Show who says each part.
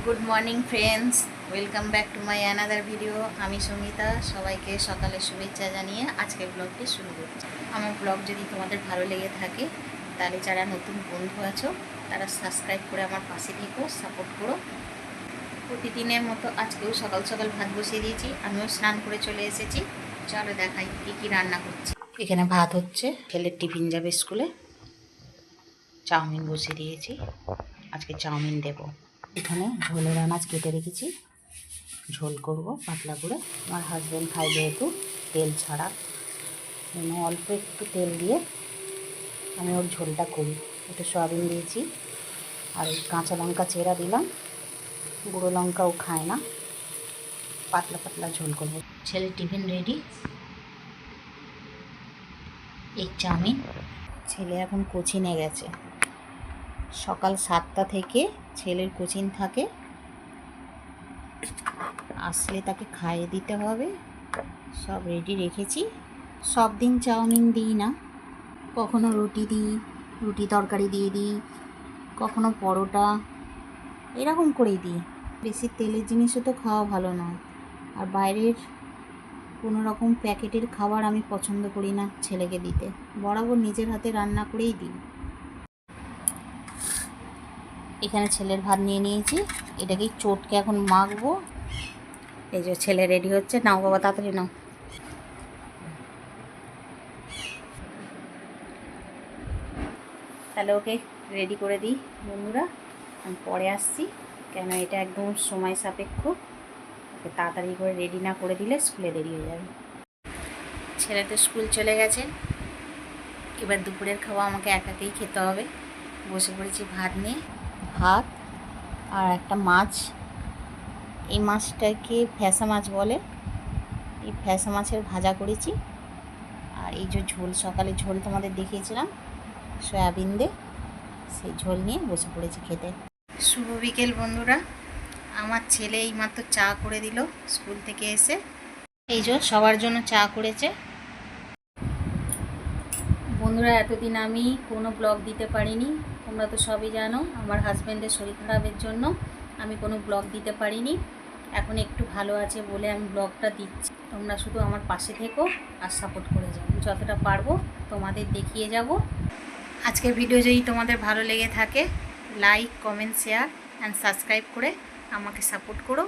Speaker 1: Good morning friends, welcome back to my another video. আমি সঙ্গীতা, সবাইকে সকালে শুভেচ্ছা জানিয়ে আজকের ব্লগটি শুরু করছি। আমার ব্লগ যদি তোমাদের ভালো লেগে থাকে তাহলে যারা নতুন বন্ধু আছো তারা সাবস্ক্রাইব করে আমার পাশে থেকো, সাপোর্ট করো। প্রতিদিনের মতো আজকেও সকাল সকাল ভাত বসিয়ে দিয়েছি, আমিও স্নান করে চলে এসেছি। চলো দেখাই কী কী রান্না করছি। এখানে ভাত হচ্ছে, ছেলের টিফিন যাবে স্কুলে। চাউমিন বসিয়ে দিয়েছি, আজকে চাউমিন দেবো। এখানে ঝোলের আনাজ কেটে রেখেছি, ঝোল করব পাতলা করে। আমার হাজব্যান্ড খায় যেহেতু তেল ছাড়া, অল্প একটু তেল দিয়ে আমি ওর ঝোলটা করি। একটু সয়াবিন দিয়েছি আর ওই কাঁচা লঙ্কা চেরা দিলাম, গুঁড়ো লঙ্কাও খায় না। পাতলা পাতলা ঝোল করব। ছেলের টিফিন রেডি, এই চাউমিন। ছেলে এখন কোচিংয়ে গেছে, সকাল 7টা থেকে ছেলের কোচিং থাকে। আসলে তাকে খাইয়ে দিতে হবে, সব রেডি রেখেছি। সব দিন চাউমিন দিই না, কখনো রুটি দিই, রুটি তরকারি দিয়ে দিই, কখনো পরোটা, এরকম করেই দিই। বেশি তেলের জিনিসও তো খাওয়া ভালো নয়, আর বাইরের কোনো রকম প্যাকেটের খাবার আমি পছন্দ করি না ছেলেকে দিতে। বরাবর নিজের হাতে রান্না করেই দিই। এখানে ছেলের ভাত নিয়ে নিয়েছি, এটাকেই চটকে এখন মাখবো। এই যে ছেলে রেডি হচ্ছে, নাও বাবা তাড়াতাড়ি নাও। তাহলে ওকে রেডি করে দিই বন্ধুরা, আমি পরে আসছি, কেন এটা একদম সময় সাপেক্ষ। ওকে তাড়াতাড়ি করে রেডি না করে দিলে স্কুলে দেরি হয়ে যাবে। ছেলে তো স্কুল চলে গেছে, এবার দুপুরের খাওয়া আমাকে একাকেই খেতে হবে। বসে পড়েছি ভাত নিয়ে, ভাত আর একটা মাছ। এই মাছটাকে ফ্যাসা মাছ বলে, এই ফ্যাসা মাছের ভাজা করেছি। আর এই যে ঝোল, সকালে ঝোল তোমাদের দেখিয়েছিলাম সয়াবিন দিয়ে, সেই ঝোল নিয়ে বসে পড়েছি খেতে। শুভ বিকেল বন্ধুরা, আমার ছেলে এইমাত্র চা করে দিল স্কুল থেকে এসে। এই যে সবার জন্য চা করেছে। বন্ধুরা, এতদিন আমি কোনো ব্লগ দিতে পারিনি, তোমরা তো সবই জানো। আমার হাজব্যান্ডের শরীর খারাপের জন্য আমি কোনো ব্লগ দিতে পারিনি। এখন একটু ভালো আছে বলে আমি ব্লগটা দিচ্ছি। তোমরা শুধু আমার পাশে থেকো আর সাপোর্ট করে যাও, যতটা পারবো তোমাদের দেখিয়ে যাব। আজকের ভিডিও যদি তোমাদের ভালো লেগে থাকে, like, comment, share and subscribe করে আমাকে সাপোর্ট করো।